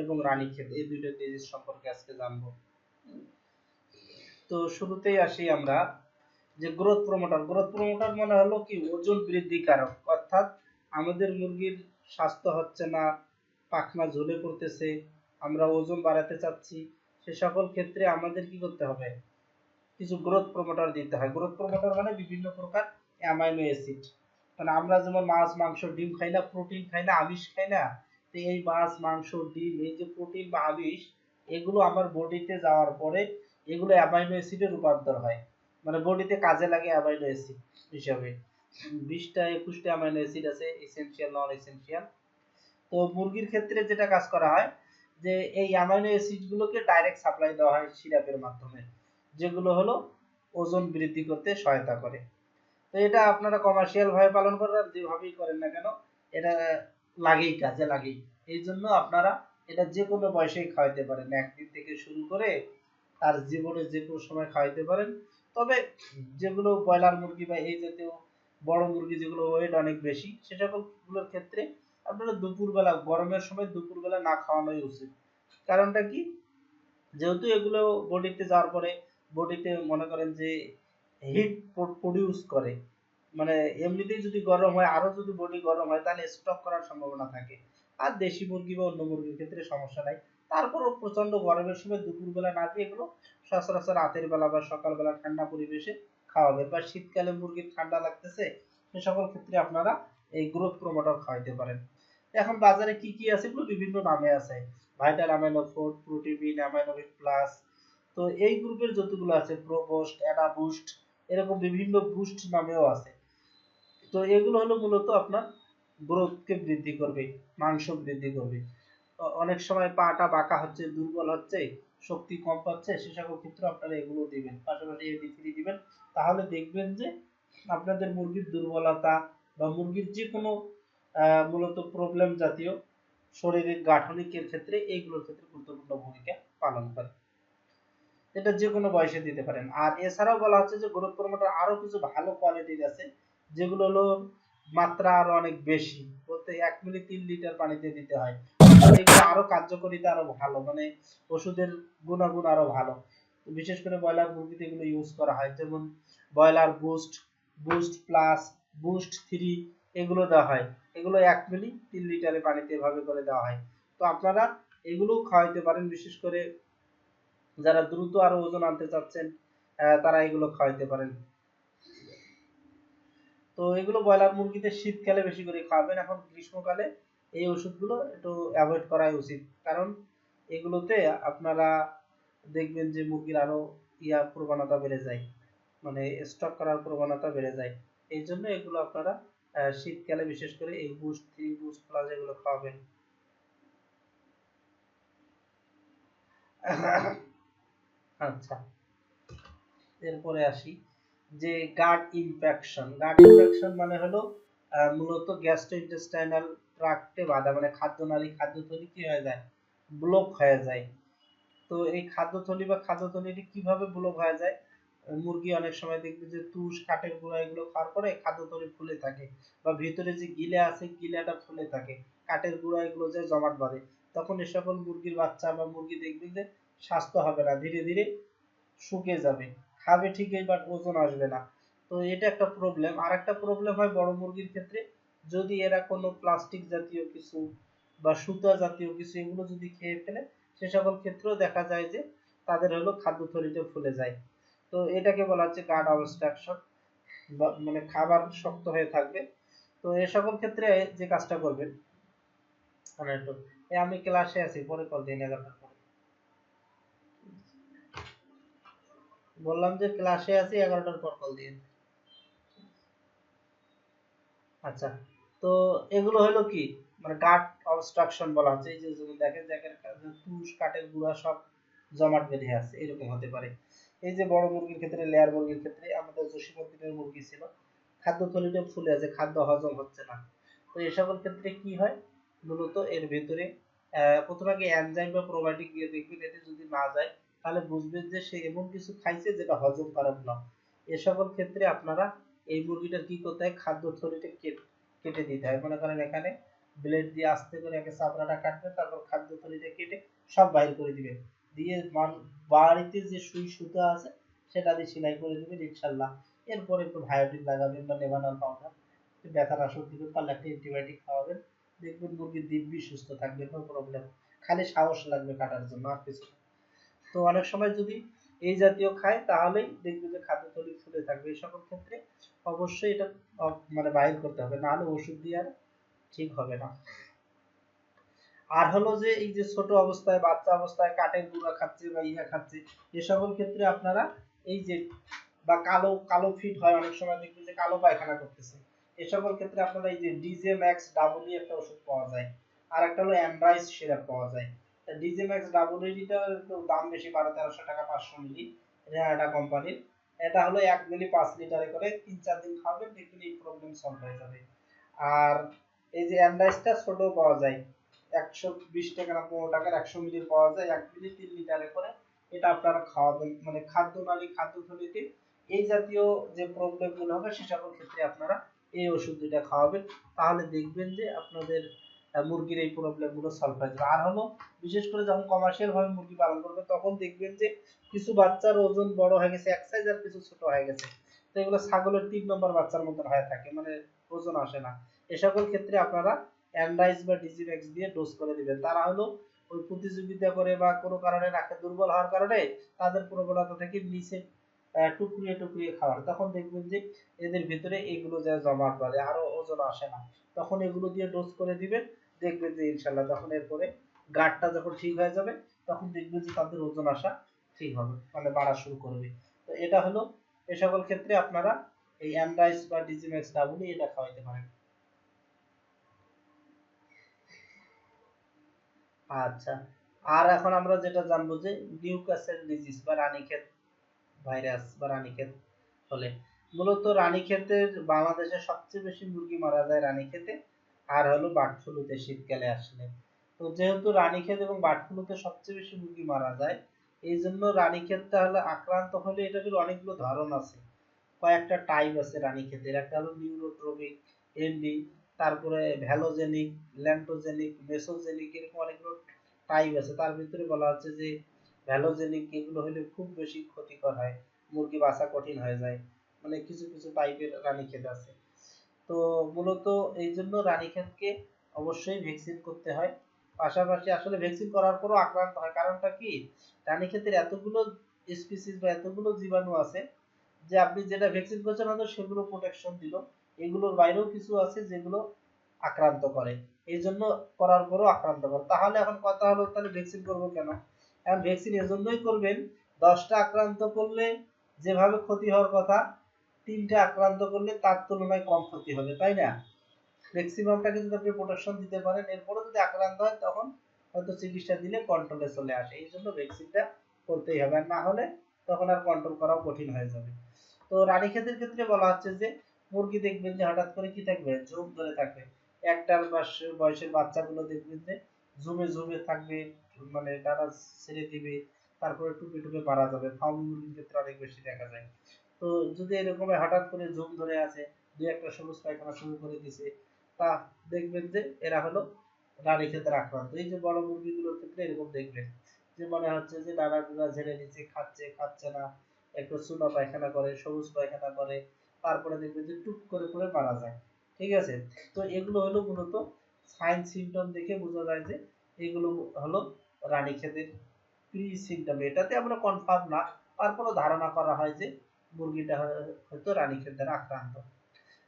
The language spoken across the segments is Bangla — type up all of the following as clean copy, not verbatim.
এবং রানীক্ষেত, এই দুইটা ডিজিজ সম্পর্কে আজকে জানবো। তো শুরুতেই আসি আমরা যে গ্রোথ প্রমোটার। গ্রোথ প্রমোটার মানে হলো কি, ওজন বৃদ্ধিকারক। অর্থাৎ আমাদের মুরগির স্বাস্থ্য হচ্ছে না, পাখনা ঝুলে পড়তেছে, আমরা ওজন বাড়াতে চাচ্ছি, সে সকল ক্ষেত্রে আমাদের কি করতে হবে, কিছু গ্রোথ প্রমোটার দিতে হয়। গ্রোথ প্রমোটার মানে বিভিন্ন প্রকার অ্যামাইনো অ্যাসিড। মানে আমরা যেমন মাছ মাংস ডিম খাই না, প্রোটিন খাই না, আমিষ খাই না, তো এই মাছ মাংস ডিম, এই যে প্রোটিন বা আমিষ, এগুলো আমার বডিতে যাওয়ার পরে এগুলো অ্যামাইনো অ্যাসিডে রূপান্তর হয়, মানে বডিতে কাজে লাগে অ্যামাইনো অ্যাসিড হিসাবে। 20টা 21টা অ্যামাইনো অ্যাসিড আছে, এসেনশিয়াল নন এসেনশিয়াল। তো মুরগির ক্ষেত্রে যেটা কাজ করা হয় যে এই অ্যামাইনো অ্যাসিড গুলোকে ডাইরেক্ট সাপ্লাই দেওয়া হয় সিরাপের মাধ্যমে, যেগুলো হলো ওজন বৃদ্ধি করতে সহায়তা করে। তো এটা আপনারা কমার্শিয়াল ভাবে পালন করেন আর যেভাবেই করেন না কেন, এটা লাগেই, কাজে লাগেই। এই জন্য আপনারা এটা যে কোনো বয়সেই খাওয়াইতে পারেন, একদিন থেকে শুরু করে তার জীবনে যে কোনো সময় খাওয়াইতে পারেন। তবে যেগুলো ব্রয়লার মুরগি বা এই জাতীয় বড় মুরগি যেগুলো ওয়েট অনেক বেশি, সে সকলগুলোর ক্ষেত্রে আপনারা দুপুরবেলা, গরমের সময় দুপুরবেলা না খাওয়ানোই উচিত। কারণটা কি, যেহেতু এগুলো বডিতে যাওয়ার পরে বডিতে মনে করেন যে হিট প্রডিউস করে, মানে এমনিতেই যদি গরম হয়, আরো যদি বডি গরম হয় তাহলে স্ট্রোক করার সম্ভাবনা থাকে। আর দেশি মুরগি বা অন্য মুরগির ক্ষেত্রে সমস্যা নাই। তারপরও প্রচন্ড গরমের সময় দুপুরবেলা না দিয়ে এগুলো সচরাচর রাতের বেলা বা সকালবেলা ঠান্ডা পরিবেশে খাওয়াবে। বা শীতকালে মুরগির ঠান্ডা লাগতেছে, সে সকল ক্ষেত্রে আপনারা এই গ্রোথ প্রমোটার খাওয়াইতে পারেন। এখন বাজারে কি কি আছে, এগুলো বিভিন্ন নামে আছে, Vital Amino Four, Protivin, Aminovit Plus. তো এই গ্রুপের যতগুলো আছে, প্রোবোস্ট, অ্যাডা বুস্ট, এরকম বিভিন্ন বুস্ট নামেও আছে। তো এগুলো হলো মূলত আপনার গ্রোথকে বৃদ্ধি করবে, মাংস বৃদ্ধি করবে। অনেক সময় পাটা বাঁকা হচ্ছে, দুর্বল হচ্ছে, শক্তি কম পাচ্ছে, সে সকল ক্ষেত্রে আপনারা এগুলো দিবেন, পাশাপাশি এডি3 দিবেন। তাহলে দেখবেন যে আপনাদের মুরগির দুর্বলতা বা মুরগির যে কোনো মূলত প্রবলেম জাতীয় শরীরের গাঠনিকের ক্ষেত্রে এইগুলোর ক্ষেত্রে গুরুত্বপূর্ণ ভূমিকা পালন করে। এটা যে কোনো বয়সে দিতে পারেন। আর এছাড়াও বলা হচ্ছে যে গ্রোথ প্রমোটার আরো কিছু ভালো কোয়ালিটির আছে, যেগুলো হলো মাত্রা আরো অনেক বেশি, বলতে 1 মিলি 3 লিটার পানিতে দিতে হয়। এগুলো আরো কার্যকারিতা আরো ভালো, মানে ওষুধের গুণাগুণ আরো ভালো। বিশেষ করে ব্রয়লার মুরগিতে এগুলো ইউজ করা হয়, যেমন broiler boost, boost plus, boost 3, এগুলো দেওয়া হয়। এগুলো 1 মিলি 3 লিটারে পানিতে এভাবে করে দেওয়া হয়। তো আপনারা এগুলো খাওয়াইতে পারেন, বিশেষ করে যারা দ্রুত আরো ওজন আনতে চাচ্ছেন তারা এগুলো খাওয়াইতে পারেন। তো এগুলো ব্রয়লার মুরগিতে শীতকালে বেশি করে খাওয়াবেন। এখন গ্রীষ্মকালে এই ওষুধগুলো একটু অ্যাভয়েড করাই উচিত, কারণ এগুলোতে আপনারা দেখবেন যে মুরগির আরো প্রবণতা বেড়ে যায়, মানে স্টক করার প্রবণতা বেড়ে যায়। এই জন্য এগুলো আপনারা শীতকালে বিশেষ করে এই বুস্ট 3, বুস্ট প্লাস এগুলো খাওয়াবেন। আচ্ছা, এরপরে আসি যে গাট ইনফেকশন। গাট ইনফেকশন মানে হলো মূলত গ্যাস্ট্রোইন্টেস্টাইনাল ট্রাক্টে বাধা, মানে খাদ্যনালী, খাদ্যথলি কি হয়ে যায়, ব্লক হয়ে যায়। তো এই খাদ্যথলি বা খাদ্যথলিটি কিভাবে ব্লক হয়ে যায়, মুরগি অনেক সময় দেখবে যে তুষ, কাঠের গুঁড়া এগুলো খাওয়ার পরে খাদ্যথলি ফুলে থাকে, বা ভিতরে যে গিলে আছে গিলাটা ফুলে থাকে, কাঠের গুঁড়া এগুলো যে জমাট বাঁধে, তখন এ সকল মুরগির বাচ্চা বা মুরগি দেখবে যে স্বাস্থ্য হবে না, ধীরে ধীরে শুকিয়ে যাবে, খাবে ঠিকই বাট ওজন আসবে না। তো এটা একটা প্রবলেম। আর একটা প্রবলেম হয় বড় মুরগির ক্ষেত্রে, যদি এরা কোনো প্লাস্টিক জাতীয় কিছু বা সুতা জাতীয় কিছু এগুলো যদি খেয়ে ফেলে, সে সকল ক্ষেত্রেও দেখা যায় যে তাদের হলো খাদ্যথলিতে ফুলে যায়। তো এটাকে বলা হচ্ছে গাট অবস্ট্রাকশন, মানে খাবার শক্ত হয়ে থাকবে। তো এ সকল ক্ষেত্রে যে কাজটা করবেন, মানে একটু আমি ক্লাসে আছি, পরে কল দিন 11টার পরে। বললাম যে ক্লাসে আছি, 11টার পর কল দিন। আচ্ছা, তো এগুলো হলো কি, মানে গাট অবস্ট্রাকশন বলা হচ্ছে। এই যে যেমন দেখেন তুষ, কাঠের গুঁড়া সব জমাট বেঁধে আছে, এরকম হতে পারে। এই যে বড় মুরগির ক্ষেত্রে, লেয়ার মুরগির ক্ষেত্রে, আমাদের জসীমউদ্দিনের মুরগি ছিল, খাদ্যথলিটা ফুলে আছে, খাদ্য হজম হচ্ছে না। তো এই সকল ক্ষেত্রে কি হয়, মূলত এর ভেতরে প্রথমে আগে এনজাইম বা প্রোবায়োটিক দিয়ে দেখবেন, এতে যদি না যায় তাহলে বুঝবেন যে সে এমন কিছু খাইছে যেটা হজম করার না। এ সকল ক্ষেত্রে আপনারা এই মুরগিটার কি করতে হয়, খাদ্য থলিটা কেটে দিতে হয়। মনে করেন এখানে ব্লেড দিয়ে আস্তে করে আগে চামড়াটা কাটবেন, তারপর খাদ্য থলিটা কেটে সব বাইর করে দিবেন, দিয়ে বাড়িতে যে সুই সুতা আছে সেটা দিয়ে সেলাই করে দিবেন ইনশাল্লাহ। এরপর একটু ভায়োডিন লাগাবেন বা লেবানল পাউডার, ব্যথার ওষুধ দিবেন, পারলে একটা অ্যান্টিবায়োটিক খাওয়াবেন, দেখবেন মুরগির দিব্যি সুস্থ থাকবে, কোনো প্রবলেম। খালি সাহস লাগবে কাটার জন্য, আর কিছু না। তো অনেক সময় যদি এই জাতীয় খায় তাহলেই দেখবে যে খাদ্যথলি ফুলে থাকবে। এই সকল ক্ষেত্রে অবশ্যই এটা মানে বাইর করতে হবে, না হলে ওষুধ দিয়ে আর ঠিক হবে না। আর হলো যে এই যে ছোট অবস্থায় বাচ্চা অবস্থায় কাঠের গুঁড়া খাচ্ছে বা ইয়া খাচ্ছে, এ সকল ক্ষেত্রে আপনারা এই যে বা কালো কালো ফিট হয়, অনেক সময় দেখবেন যে কালো পায়খানা করতেছে, এ সকল ক্ষেত্রে আপনারা এই যে ডিজে ম্যাক্স ডাবল একটা ওষুধ পাওয়া যায়, আর একটা হলো অ্যান্ড্রাইস সিরাপ পাওয়া যায়। ডিজে ম্যাক্স ডাবল এটার একটু দাম বেশি, 1200-1300 টাকা 500 মিলি, এটা কোম্পানির। এটা হলো 1 মিলি 5 লিটারে করে 3-4 দিন খাবেন, দেখবেন এই প্রবলেম সলভ হয়ে যাবে। আর এই যে অ্যান্ড্রাইসটা ছোট পাওয়া যায়, 120 টাকা না 15 টাকার 100 মিলির পাওয়া যায়, 1 মিলি 3 লিটারে করে। এটা আপনারা খাওয়াবেন, মানে খাদ্য নালী খাদ্য থলিতে এই জাতীয় যে প্রবলেম গুলো হবে সে সকল ক্ষেত্রে আপনারা এই ওষুধ দুইটা খাওয়াবেন, তাহলে দেখবেন যে আপনাদের মুরগির এই প্রবলেম গুলো সলভ হয়ে যাবে। আর হলো বিশেষ করে যখন কমার্শিয়াল ভাবে মুরগি পালন করবে তখন দেখবেন যে কিছু বাচ্চার ওজন বড় হয়ে গেছে এক সাইজ, আর কিছু ছোট হয়ে গেছে, তো এগুলো ছাগলের 3 নম্বর বাচ্চার মতন হয়ে থাকে, মানে ওজন আসে না। এ সকল ক্ষেত্রে আপনারা অ্যান্ডাইস বা ডিজিম্যাক্স দিয়ে ডোজ করে দিবেন। তারা হলো ওই প্রতিযোগিতা করে বা কোনো কারণে নাকে দুর্বল হওয়ার কারণে তাদের প্রবণতা থেকে নিচে টুকরিয়ে টুকরিয়ে খাওয়ার, তখন দেখবেন যে এদের ভিতরে এগুলো যা জমা করে আরো ওজন আসে না, তখন এগুলো দিয়ে ডোজ করে দিবেন, দেখবেন যে ইনশাল্লাহ তখন এরপরে গাঢ়টা যখন ঠিক হয়ে যাবে তখন দেখবেন যে তাদের ওজন আসা ঠিক হবে, মানে বাড়া শুরু করবে। তো এটা হলো এ সকল ক্ষেত্রে আপনারা এই অ্যান্ডাইস বা ডিজিম্যাক্স ডাবল এটা খাওয়াইতে পারেন। আচ্ছা, আর এখন আমরা যেটা জানবো যে নিউক্যাসল ডিজিজ বা রানীক্ষেত ভাইরাস বা রানীক্ষেত হলে, মূলত রানীক্ষেতের বাংলাদেশে সবচেয়ে বেশি মুরগি মারা যায় রানীক্ষেতে, আর হলো বার্ড ফ্লুতে শীতকালে আসলে। তো যেহেতু রানীক্ষেত এবং বার্ড ফ্লুতে সবচেয়ে বেশি মুরগি মারা যায়, এই জন্য রানীক্ষেতটা হলে আক্রান্ত হলে এটার অনেকগুলো ধরন আছে, কয়েকটা টাইপ আছে রানীক্ষেতের। একটা হলো নিউরোট্রপিক, এনডি, তারপরে ভ্যালোজেনিক, ল্যান্টোজেনিক, মেসোজেনিক, এরকম অনেকগুলো টাইপ আছে। তার ভিতরে বলা হচ্ছে যে ভ্যালোজেনিক এগুলো হলে খুব বেশি ক্ষতিকর হয়, মুরগি বাঁচা কঠিন হয়ে যায়, মানে কিছু কিছু টাইপের রানীক্ষেত আছে। তো মূলত এই জন্য রানীক্ষেতকে অবশ্যই ভ্যাকসিন করতে হয়। পাশাপাশি আসলে ভ্যাকসিন করার পরও আক্রান্ত হয়, কারণটা কি, রানীক্ষেতের এতগুলো স্পিসিস বা এতগুলো জীবাণু আছে যে আপনি যেটা ভ্যাকসিন করছেন হয়তো সেগুলো প্রোটেকশন দিল, এগুলোর বাইরেও কিছু আছে যেগুলো আক্রান্ত করে, এই জন্য করার পরও আক্রান্ত করে। তাহলে এখন কথা হলো তাহলে ভ্যাকসিন করবো কেন? এখন ভ্যাকসিন এজন্যই করবেন, 10টা আক্রান্ত করলে যেভাবে ক্ষতি হওয়ার কথা, 3টে আক্রান্ত করলে তার তুলনায় কম ক্ষতি হবে, তাই না? ম্যাক্সিমামটাকে যদি আপনি প্রোটেকশন দিতে পারেন, এরপরে যদি আক্রান্ত হয় তখন হয়তো চিকিৎসা দিলে কন্ট্রোলে চলে আসে, এই জন্য ভ্যাকসিনটা করতেই হবে, আর না হলে তখন আর কন্ট্রোল করাও কঠিন হয়ে যাবে। তো রানীক্ষেতের ক্ষেত্রে বলা হচ্ছে যে মুরগি দেখবেন যে হঠাৎ করে কি থাকবে, ঝুম ধরে থাকবে, একটার বয়সের বাচ্চাগুলো দেখবেন যে ঝুমে ঝুমে থাকবে, মানে ডানা ছেড়ে দিবে, তারপরে টুপে টুপে মারা যাবে, ফার্মি মুরগির ক্ষেত্রে অনেক বেশি দেখা যায়। তো যদি এরকম হঠাৎ করে ঝুম ধরে আছে, দুই একটা সবুজ পায়খানা শুরু করে দিছে, তা দেখবেন যে এরা হলো রানীক্ষেতের আক্রান্ত। এই যে বড় মুরগিগুলোর ক্ষেত্রে এরকম দেখবেন যে মনে হচ্ছে যে ডানাগুলো ঝেড়ে নিচ্ছে, খাচ্ছে খাচ্ছে না, একটু চুনা পায়খানা করে, সবুজ পায়খানা করে, তারপরে দেখবেন যে টুক করে করে মারা যায়। ঠিক আছে? তো এগুলো হলো মূলত সাইন সিমটম দেখে বোঝা যায় যে এগুলো হলো রানীক্ষেতের প্রি সিমটম। এটাতে আমরা কনফার্ম না, তারপরও ধারণা করা হয় যে মুরগিটা হয়তো রানীক্ষেত দ্বারা আক্রান্ত।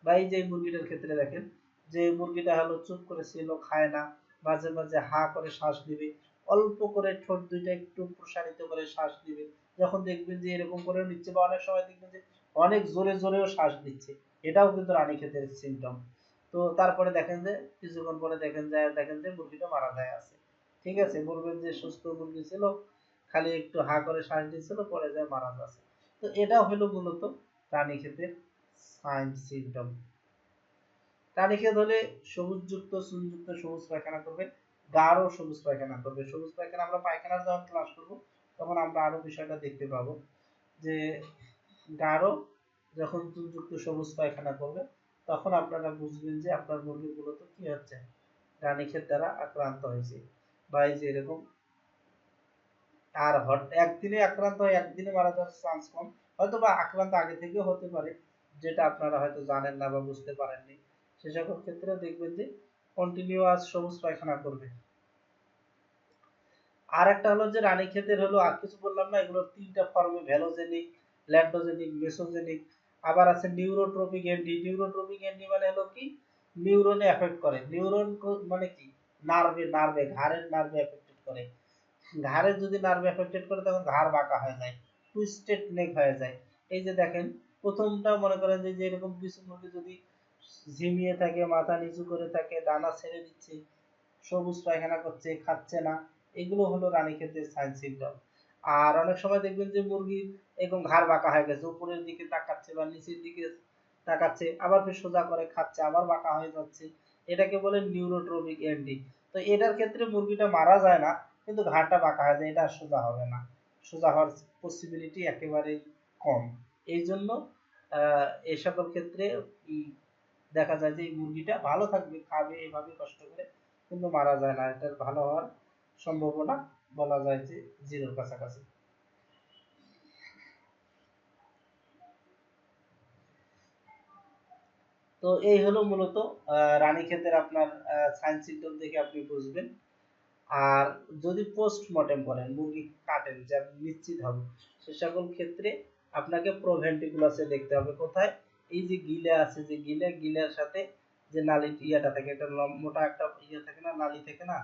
বা এই যে মুরগিটার ক্ষেত্রে দেখেন যে মুরগিটা হলো চুপ করে ছিল, খায় না, মাঝে মাঝে হা করে শ্বাস নিবে, অল্প করে ঠোঁট দুইটা একটু প্রসারিত করে শ্বাস নিবে, যখন দেখবেন যে এরকম করে নিচ্ছে, বা অনেক সময় দেখবেন যে অনেক জোরে জোরেও শ্বাস নিচ্ছে, এটাও কিন্তু রানীক্ষেতের সিমটম। তো তারপরে দেখেন যে কিছুক্ষণ পরে দেখেন যে মুরগিটা মারা যায় আছে। ঠিক আছে, বলবেন যে সুস্থ মুরগি ছিল, খালি একটু হা করে শ্বাস দিচ্ছিল, পরে যায় মারা যাচ্ছে। তো এটা হলো মূলত রানীক্ষেতের সাইন সিমটম। রানীক্ষেত হলে সবুজযুক্ত চুনযুক্ত সবুজ পায়খানা করবে, গাঢ় সবুজ পায়খানা করবে। সবুজ পায়খানা আমরা পায়খানার যখন ক্লাস করব তখন আমরা আরো বিষয়টা দেখতে পাবো যে গাঢ় যখন চুনযুক্ত সবুজ পায়খানা করবে তখন আপনারা বুঝবেন যে আপনার মুরগিগুলো তো কি হচ্ছে, রানীক্ষেত দ্বারা আক্রান্ত হয়েছে, বা এই যে এরকম। আর একদিনে আক্রান্ত হয় একদিনে মারা যাওয়ার চান্স কম, হয়তো বা আক্রান্ত আগে থেকেও হতে পারে, যেটা আপনারা হয়তো জানেন না বা বুঝতে পারেননি। সে সকল ক্ষেত্রে দেখবেন যে কন্টিনিউয়াস সবুজ পায়খানা করবে। আর একটা হলো যে রানীক্ষেতের হলো আর কিছু বললাম না, এগুলোর তিনটা ফর্মে: ভ্যালোজেনিক, ল্যান্ডোজেনিক, মেসোজেনিক। আবার আছে নিউরোট্রপিক এন্ডি। নিউরোট্রপিক এন্ডি মানে হলো কি, নিউরনে এফেক্ট করে। নিউরন মানে কি, নার্ভে, ঘাড়ের নার্ভে এফেক্টেড করে। ঘাড়ে যদি নার্ভ এফেক্টেড করে তখন ঘাড় বাঁকা হয়ে যায়, টুইস্টেড নেক হয়ে যায়। এই যে দেখেন, প্রথমটা মনে করেন যে এরকম কিছু মুরগি যদি ঝিমিয়ে থাকে, মাথা নিচু করে থাকে, ডানা ছেড়ে দিচ্ছে, সবুজ পায়খানা করছে, খাচ্ছে না, এগুলো হলো রানীক্ষেতের সাইন সিম্পটম। আর অনেক সময় দেখবেন যে মুরগি এরকম ঘাড় বাঁকা হয়ে গেছে, উপরের দিকে তাকাচ্ছে বা নিচের দিকে তাকাচ্ছে, আবার ফের সোজা করে খাচ্ছে, আবার বাঁকা হয়ে যাচ্ছে, এটাকে বলে নিউরোট্রপিক এন্ডি। তো এটার ক্ষেত্রে মুরগিটা মারা যায় না, কিন্তু ঘাড়টা বাঁকা হয়ে যায়, এটা আর সোজা হবে না, সোজা হওয়ার পসিবিলিটি একেবারেই কম। এই জন্য এই সকল ক্ষেত্রে দেখা যায় যে এই মুরগিটা ভালো থাকবে, খাবে এভাবে কষ্ট করে, কিন্তু মারা যায় না, এটার ভালো হওয়ার সম্ভাবনা বলা যায় যে জিরোর কাছাকাছি। তো এই হলো মূলত রানীক্ষেতের আপনার সাইন সিম্পটম দেখে আপনি বুঝবেন। আর যদি পোস্টমর্টেম করেন, মুরগি কাটেন, যা নিশ্চিত হবে, সে সকল ক্ষেত্রে আপনাকে প্রোভেন্টিকুলাসে দেখতে হবে। কোথায়? এই যে গিলে আছে, যে গিলার সাথে যে নালী ইয়াটা থাকে, একটা মোটা একটা ইয়ে থাকে না, নালী থাকে না,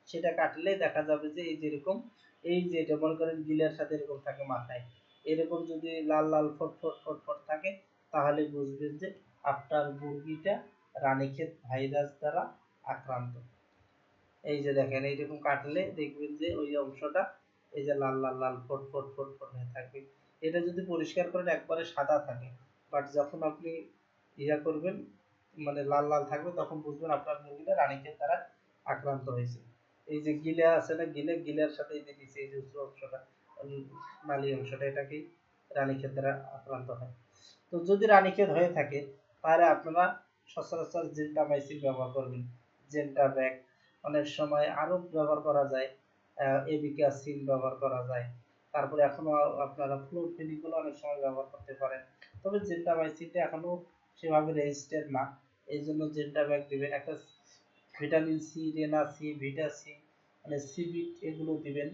সেটা কাটলে দেখা যাবে যে এই যেরকম, এই যে এটা মনে করেন গিলের সাথে এরকম থাকে মাথায়, এরকম যদি লাল লাল ফট ফট ফট ফট থাকে, তাহলে বুঝবেন যে আপনার মুরগিটা রানীক্ষেত ভাইরাস দ্বারা আক্রান্ত। এই যে দেখেন, এইরকম কাটলে দেখবেন যে ওই অংশটা এই যে লাল লাল লাল ফট ফট ফট ফট হয়ে থাকবে। এটা যদি পরিষ্কার করেন একবারে সাদা থাকে, বাট যখন আপনি ইয়া করবেন, মানে লাল লাল থাকবে, তখন বুঝবেন আপনার মুরগিটা রানীক্ষেত দ্বারা আক্রান্ত হয়েছে। এই যে গিলে আছে না, গিলের সাথে এই যে নিচে এই যে উঁচু অংশটা, নালী অংশটা, এটাকেই রানীক্ষেত দ্বারা আক্রান্ত হয়। তো যদি রানীক্ষেত হয়ে থাকে, তাহলে আপনারা সচরাচর জেন্টামাইসিন ব্যবহার করবেন, জেন্টাব্যাক। অনেক সময় আরো ব্যবহার করা যায়, এবিকাসিন ব্যবহার করা যায়। তারপরে এখনো আপনারা ফ্লুরফেনিকল অনেক সময় ব্যবহার করতে পারেন। তবে জেন্টামাইসিনটা এখনো সেভাবে রেজিস্টার্ড না, এই জন্য জেন্টাব্যাক দিবেন। একটা ভিটামিন সি, রেনা সি, ভিটা সি, মানে সিবিট, এগুলো দিবেন।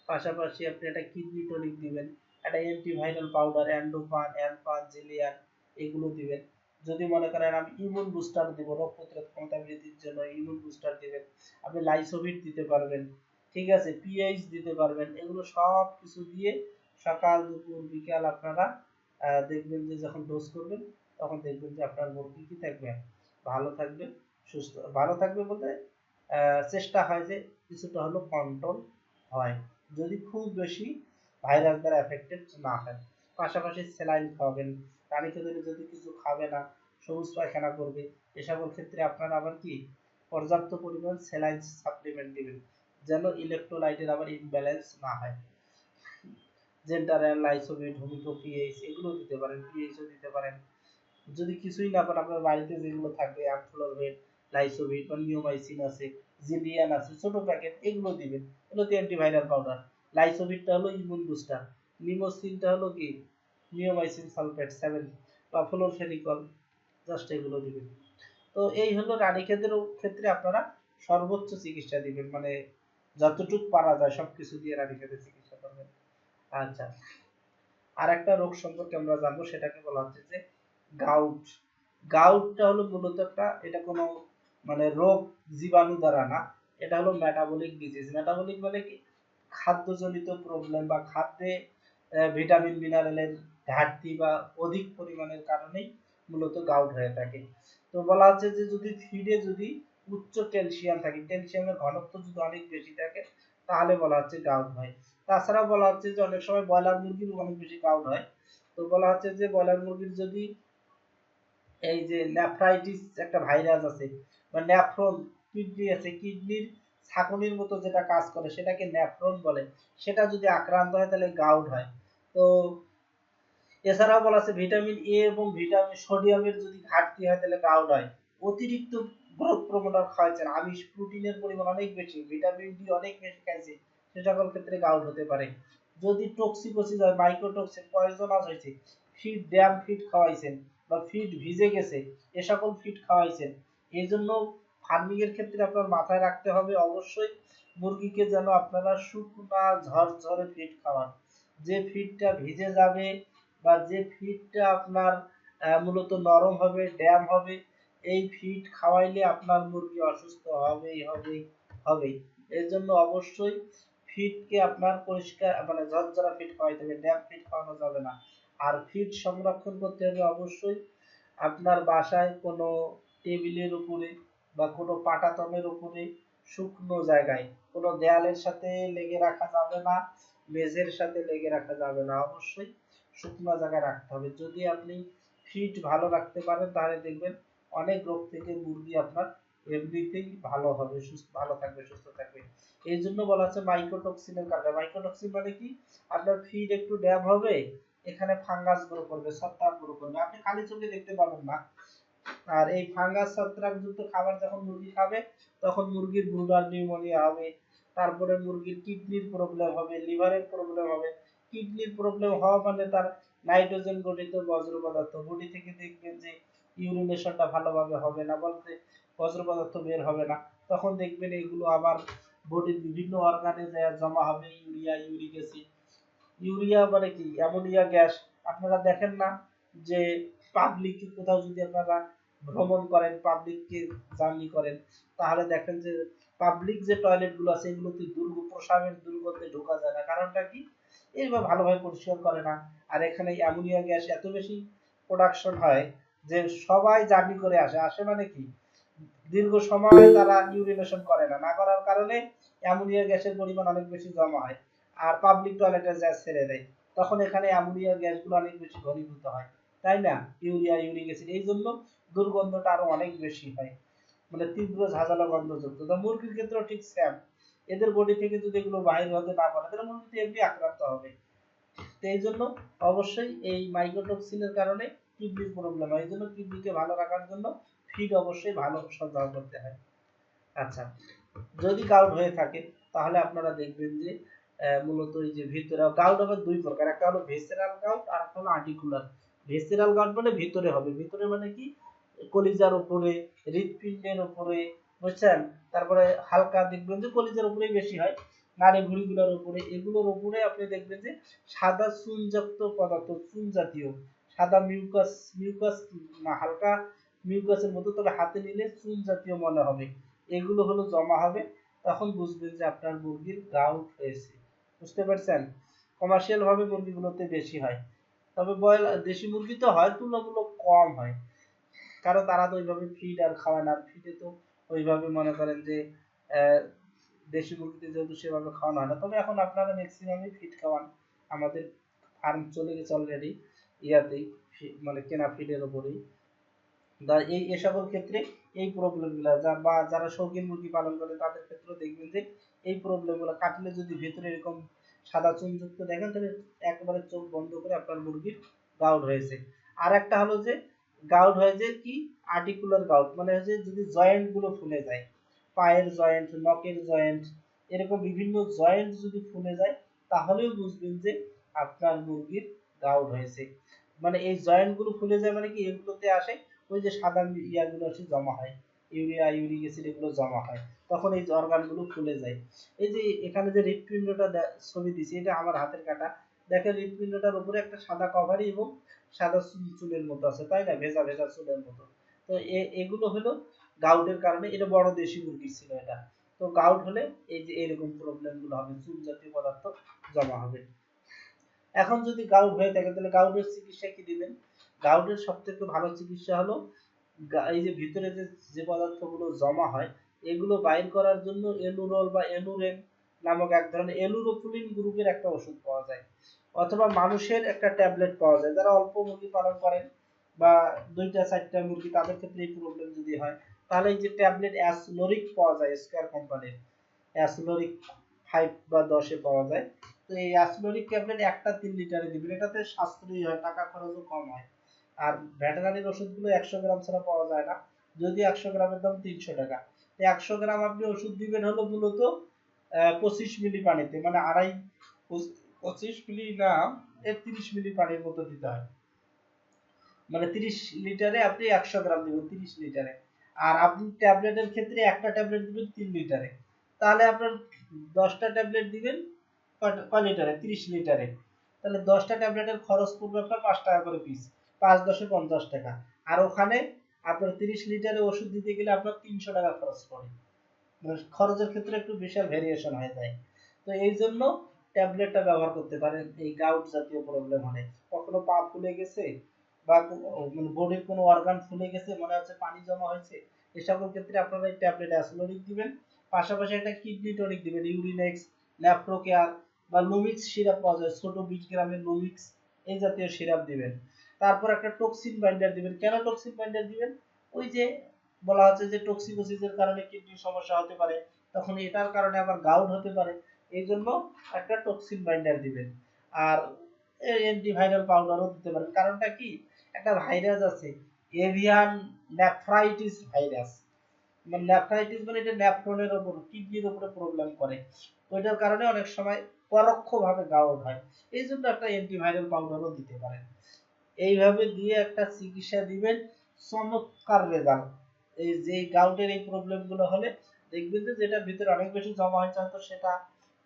পাশাপাশি আপনি একটা কিডনি টনিক দিবেন, একটা অ্যান্টিভাইরাল পাউডার, অ্যান্ডোফান, অ্যানফান, জিলিয়ান, এগুলো দিবেন। যদি মনে করেন আমি ইমিউন বুস্টার দিব, রোগ প্রতিরোধ ক্ষমতা বৃদ্ধির জন্য ইমিউন বুস্টার দিবেন, আপনি লাইসোভিট দিতে পারবেন, ঠিক আছে, পিএইচ দিতে পারবেন। এগুলো সব কিছু দিয়ে সকাল দুপুর বিকাল আপনারা দেখবেন যে যখন ডোজ করবেন, তখন দেখবেন যে আপনার মুরগি কি থাকবে, ভালো থাকবে, সুস্থ। ভালো থাকবে বলতে চেষ্টা হয় যে কিছুটা হলো কন্ট্রোল হয়, যদি খুব বেশি ভাইরাস দ্বারা এফেক্টেড না হয়। পাশাপাশি স্যালাইন খাওয়াবেন। রানীক্ষেতের যদি কিছু খাবে না, সবুজ পায়খানা করবে, এ সকল ক্ষেত্রে আপনারা আবার কি পর্যাপ্ত পরিমাণ স্যালাইন সাপ্লিমেন্ট দিবেন, যেন ইলেকট্রোলাইটের আবার ইমব্যালেন্স না হয়। জেন্টারেল, লাইসোভিট, হোমিটো, পিএইচ, এগুলো দিতে পারেন, পিএইচও দিতে পারেন। যদি কিছুই না পান, আপনার বাড়িতে যেগুলো থাকবে, অ্যামফ্লোরভেট, লাইসোভিট বা নিওমাইসিন আছে, জিলিয়ান আছে, ছোট প্যাকেট, এগুলো দিবেন। এগুলো তো অ্যান্টিভাইরাল পাউডার। লাইসোভিটটা হলো ইমিউন বুস্টার, নিমোসিনটা হলো কি, নিওমাইসিন সালফেট 7 বা ফ্লোরফেনিকল, জাস্ট এগুলো দিবেন। তো এই হলো রানীক্ষেতের ক্ষেত্রে আপনারা সর্বোচ্চ চিকিৎসা দিবেন, মানে যতটুকু পারা যায় সবকিছু দিয়ে রানীক্ষেতের চিকিৎসা করবেন। আচ্ছা, আর একটা রোগ সম্পর্কে আমরা জানবো, সেটাকে বলা হচ্ছে যে গাউট। গাউটটা হলো মূলত একটা, এটা কোনো মানে রোগ জীবাণু দ্বারা না, এটা হলো মেটাবলিক ডিজিজ। মেটাবলিক মানে কি, খাদ্যজনিত প্রবলেম বা খাদ্যে ভিটামিন মিনারেলের ঘাটতি বা অধিক পরিমাণের কারণেই মূলত গাউট হয়ে থাকে। তো বলা হচ্ছে যে যদি ফিডে যদি উচ্চ ক্যালসিয়াম থাকে, ক্যালসিয়ামের ঘনত্ব যদি অনেক বেশি থাকে, তাহলে বলা হচ্ছে গাউট হয়। তাছাড়াও বলা হচ্ছে যে অনেক সময় ব্রয়লার মুরগির অনেক বেশি গাউট হয়। তো বলা হচ্ছে যে ব্রয়লার মুরগির যদি এই যে নেফ্রাইটিস একটা ভাইরাস আছে, বা নেফ্রন, কিডনি আছে, কিডনির ছাঁকনির মতো যেটা কাজ করে সেটাকে নেফ্রন বলে, সেটা যদি আক্রান্ত হয় তাহলে গাউট হয়। তো এছাড়াও বলা আছে ভিটামিন এ এবং ভিটামিন সোডিয়ামের যদি ঘাটতি হয় তাহলে গাউট হয়। অতিরিক্ত গ্রোথ প্রমোটার খাওয়াচ্ছেন, আমিষ প্রোটিনের পরিমাণ অনেক বেশি, ভিটামিন ডি অনেক বেশি খাইছে, সে সকল ক্ষেত্রে গাউট হতে পারে। যদি টক্সিকোসিস হয়, মাইক্রোটক্সিন পয়জনাস হয়েছে, ফিড ড্যাম ফিড খাওয়াইছেন বা ফিড ভিজে গেছে, এ সকল ফিড খাওয়াইছেন, এই জন্য ফার্মিং এর ক্ষেত্রে আপনার মাথায় রাখতে হবে অবশ্যই মুরগিকে যেন আপনারা শুকনা ঝরঝরে ফিড খাওয়ান। যে ফিডটা ভিজে যাবে বা যে ফিডটা আপনার মূলত নরম হবে, ড্যাম হবে, এই ফিড খাওয়াইলে আপনার মুরগি অসুস্থ হবেই। এর জন্য অবশ্যই ফিডকে আপনার পরিষ্কার মানে ঝরঝরা ফিড খাওয়াইতে হবে, ড্যাম ফিড খাওয়ানো যাবে না। আর ফিড সংরক্ষণ করতে হবে অবশ্যই আপনার বাসায় কোনো টেবিলের উপরে বা কোনো পাটাতনের উপরে, শুকনো জায়গায়, কোনো দেয়ালের সাথে লেগে রাখা যাবে না, মেঝের সাথে লেগে রাখা যাবে না, অবশ্যই শুকনো জায়গায় রাখতে হবে। যদি আপনি ফিড ভালো রাখতে পারেন তাহলে দেখবেন অনেক রোগ থেকে মুরগি আপনার এমনিতেই ভালো হবে, ভালো থাকবে, সুস্থ থাকবে। এই জন্য বলা হচ্ছে মাইক্রোটক্সিনের কারণে। মাইক্রোটক্সিন মানে কি, আপনার ফিড একটু ড্যাম হবে, এখানে ফাঙ্গাস গ্রো করবে, ছত্রাক গ্রো করবে, আপনি খালি চোখে দেখতে পাবেন না। আর এই ফাঙ্গাস ছত্রাক যুক্ত খাবার যখন মুরগি খাবে তখন মুরগির ব্রুডার নিউমোনিয়া হবে, তারপরে মুরগির কিডনির প্রবলেম হবে, লিভারের প্রবলেম হবে। কিডনির প্রবলেম হওয়া মানে তার নাইট্রোজেন গঠিত বজ্র পদার্থ বডি থেকে দেখবেন যে ইউরিনেশনটা ভালোভাবে হবে না, বলতে বজ্র পদার্থ বের হবে না, তখন দেখবেন এগুলো আবার বডির বিভিন্ন অর্গানে জমা হবে, ইউরিয়া, ইউরিক অ্যাসিড। ইউরিয়া মানে কি, অ্যামোনিয়া গ্যাস। আপনারা দেখেন না যে পাবলিক কোথাও যদি আপনারা ভ্রমণ করেন, পাবলিককে জার্নি করেন, তাহলে দেখেন যে পাবলিক যে টয়লেট গুলো আছে এগুলোতে প্রসাবের দুর্গন্ধে ঢোকা যায় না, কারণটা কি, এইভাবে ভালোভাবে পরিষ্কার করে না। আর এখানে অ্যামোনিয়া গ্যাস এত বেশি প্রোডাকশন হয় যে সবাই জার্নি করে আসে মানে কি, দীর্ঘ সময় তারা ইউরিনেশন করে না, না করার কারণে অ্যামোনিয়া গ্যাসের পরিমাণ অনেক বেশি জমা হয়, আর পাবলিক টয়লেটে যা ছেড়ে দেয়, তখন এখানে অ্যামোনিয়া গ্যাসগুলো অনেক বেশি ঘনীভূত হয়, তাই না, ইউরিয়া, ইউরিক অ্যাসিড, এই জন্য দুর্গন্ধটা আরো অনেক বেশি হয়, মানে তীব্র ঝাঁঝালো গন্ধযুক্ত। তো মুরগির ক্ষেত্রেও ঠিক সেম, এদের বডি থেকে যদি এগুলো বাইরে হতে না পারে তাহলে মুরগি এমনি আক্রান্ত হবে। তো এই জন্য অবশ্যই এই মাইক্রোটক্সিনের কারণে কিডনির প্রবলেম হয়, এই জন্য কিডনিকে ভালো রাখার জন্য ফিড অবশ্যই ভালো সরবরাহ করতে হয়। আচ্ছা, যদি গাউট হয়ে থাকে তাহলে আপনারা দেখবেন যে মূলত এই যে ভিতরে গাউট আবার দুই প্রকার, একটা হলো ভেসেরাল গাউট আর একটা হলো আর্টিকুলার। ভেসেরাল গাউট মানে ভিতরে হবে, ভিতরে মানে কি, কলিজার উপরে, হৃৎপিণ্ডের উপরে, বুঝছেন, তারপরে হালকা দেখবেন যে কলিজার উপরেই বেশি হয়, নাড়ি ভুঁড়িগুলোর উপরে, এগুলোর উপরে আপনি দেখবেন যে সাদা চুনযুক্ত পদার্থ, চুন জাতীয় সাদা মিউকাস, মিউকাস না হালকা মিউকাসের মতো, তবে হাতে নিলে চুন জাতীয় মনে হবে, এগুলো হলো জমা হবে, তখন বুঝবেন যে আপনার মুরগির গাউট হয়েছে। বুঝতে পারছেন, কমার্শিয়াল ভাবে মুরগিগুলোতে বেশি হয়, তবে দেশি মুরগিতে হয় তুলনামূলক কম হয়, কারণ তারা তো ওইভাবে ফিড আর খাওয়ায় না, ফিডে তো ওইভাবে মনে করেন যে আহ, দেশি মুরগিতে যেহেতু সেভাবে খাওয়ানো হয় না, তবে এখন আপনারা ম্যাক্সিমামই ফিড খাওয়ান, আমাদের ফার্ম চলে গেছে অলরেডি ইয়াতেই, মানে কেনা ফিডের উপরেই। এই সকল ক্ষেত্রে এই প্রবলেমগুলো বা যারা শৌখিন মুরগি পালন করে তাদের ক্ষেত্রে দেখবেন যে এই প্রবলেমগুলো কাটলে যদি ভেতরে এরকম সাদা চুনযুক্ত দেখেন তাহলে একবারে চোখ বন্ধ করে আপনার মুরগির গাউট হয়েছে। আর একটা হলো যে গাউট হয় যে কি, আর্টিকুলার গাউট মানে হচ্ছে যদি জয়েন্ট গুলো ফুলে যায়, পায়ের জয়েন্ট, নখের জয়েন্ট, এরকম বিভিন্ন জয়েন্ট যদি ফুলে যায় তাহলেও বুঝবেন যে আপনার মুরগির গাউট হয়েছে। মানে এই জয়েন্ট গুলো ফুলে যায় মানে কি, এগুলোতে আসে ওই যে সাদা ইয়াগুলো এসে জমা হয়, ইউরিয়া, ইউরিক অ্যাসিড এগুলো জমা হয়, তখন এই অর্গান গুলো ফুলে যায়। এই যে এখানে যে হৃৎপিণ্ডটা ছবি দিছি, এটা আমার হাতের কাটা, দেখেন হৃৎপিণ্ডটার উপরে একটা সাদা কভারি এবং সাদা চুলের মতো আছে, তাই না, ভেজা ভেজা চুলের মতো। তো এগুলো হলো গাউটের কারণে, এটা বড় দেশি মুরগি ছিল এটা। তো গাউট হলে এই যে এরকম প্রবলেম গুলো হবে, চুল জাতীয় পদার্থ জমা হবে। এখন যদি গাউট হয়ে থাকে তাহলে গাউটের চিকিৎসা কি দিবেন, গাউটের সব থেকে ভালো চিকিৎসা হলো এই যে ভিতরে যে পদার্থগুলো জমা হয় এগুলো বাইর করার জন্য এলুরল বা এলুরেন নামক এক ধরনের এলুরোফুলিন গ্রুপের একটা ওষুধ পাওয়া যায়, অথবা মানুষের একটা ট্যাবলেট পাওয়া যায়, যারা অল্প মুরগি পালন করেন বা দুইটা চারটা মুরগি তাদের ক্ষেত্রে এই প্রবলেম যদি হয়, তাহলে এই যে ট্যাবলেট অ্যাসলোরিক পাওয়া যায় স্কয়ার কোম্পানির, অ্যাসলোরিক 5 বা 10-এ পাওয়া যায়। তো এই অ্যাসলোরিক ট্যাবলেট একটা 3 লিটারে দিবেন, এটাতে সাশ্রয়ী হয়, টাকা খরচও কম হয়। আর ভেটেরিনারির ওষুধগুলো 100 গ্রাম ছাড়া পাওয়া যায় না, যদি 100 গ্রামের দাম 300 টাকা, 100 গ্রাম আপনি ওষুধ দিবেন হলো মূলত 25 মিলি পানিতে, মানে 25 মিলি না 30 মিলি পানির মতো দিতে হয়, মানে 30 লিটারে আপনি 100 গ্রাম দিবেন 30 লিটারে। আর আপনি ট্যাবলেটের ক্ষেত্রে একটা ট্যাবলেট দিবেন 3 লিটারে, তাহলে আপনার 10টা ট্যাবলেট দিবেন কয় লিটারে, 30 লিটারে, তাহলে 10টা ট্যাবলেটের খরচ পড়বে আপনার 5 টাকা করে পিস, 5 10 50 টাকা। আর ওখানে আপনার 30 লিটারে ওষুধ দিতে গেলে আপনার 300 টাকা খরচ পড়ে, মানে খরচের ক্ষেত্রে একটু বিশাল ভেরিয়েশন হয়ে যায়। তো এই জন্য ট্যাবলেটটা ব্যবহার করতে পারেন এই গাউট জাতীয় প্রবলেম হলে। কখনো পা ফুলে গেছে বা মানে বডির কোনো অর্গান ফুলে গেছে, মনে হচ্ছে পানি জমা হয়েছে, এই সকল ক্ষেত্রে আপনারা এই ট্যাবলেট অ্যাসলোনিক দিবেন, পাশাপাশি একটা কিডনি টনিক দিবেন, ইউরিনেক্স, ল্যাপ্টোকেয়ার বা লুমিক্স সিরাপ পাওয়া যায়, ছোট 20 গ্রামের লুমিক্স এই জাতীয় সিরাপ দিবেন। তারপর একটা টক্সিন বাইন্ডার দিবেন। কেন টক্সিন বাইন্ডার দিবেন? ওই যে বলা হচ্ছে যে টক্সিকোসিসের কারণে কিডনির সমস্যা হতে পারে, তখন এটার কারণে আবার গাউট হতে পারে, এই জন্য একটা টক্সিন বাইন্ডার দিবেন। আর অ্যান্টিভাইরাল পাউডারও দিতে পারেন। কারণটা কি, একটা ভাইরাস আছে এভিয়ান নেফ্রাইটিস ভাইরাস, মানে নেফ্রাইটিস মানে এটা নেফ্রনের উপর, কিডনির উপরে প্রবলেম করে, ওইটার কারণে অনেক সময় পরোক্ষভাবে গাউট হয়, এই জন্য একটা অ্যান্টিভাইরাল পাউডারও দিতে পারেন। এইভাবে দিয়ে একটা চিকিৎসা দিবেন, চমৎকার রেজাল্ট। এই যে গাউটের এই প্রবলেম গুলো হলে দেখবেন যে যেটার ভিতরে অনেক বেশি জমা হয়েছে হয়তো সেটা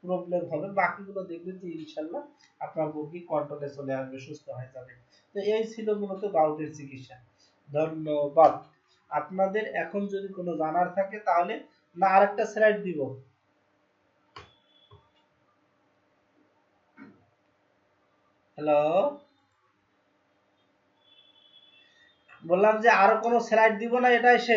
প্রবলেম হবে, বাকিগুলো দেখবেন যে ইনশাল্লাহ আপনার মুরগি কন্ট্রোলে চলে আসবে, সুস্থ হয়ে যাবে। তো এই ছিল মূলত গাউটের চিকিৎসা। ধন্যবাদ। আপনাদের এখন যদি কোনো জানার থাকে তাহলে, না আরেকটা স্লাইড দিব? হ্যালো, বললাম যে আরো কোনো স্লাইড দিব না, এটাই শেষ?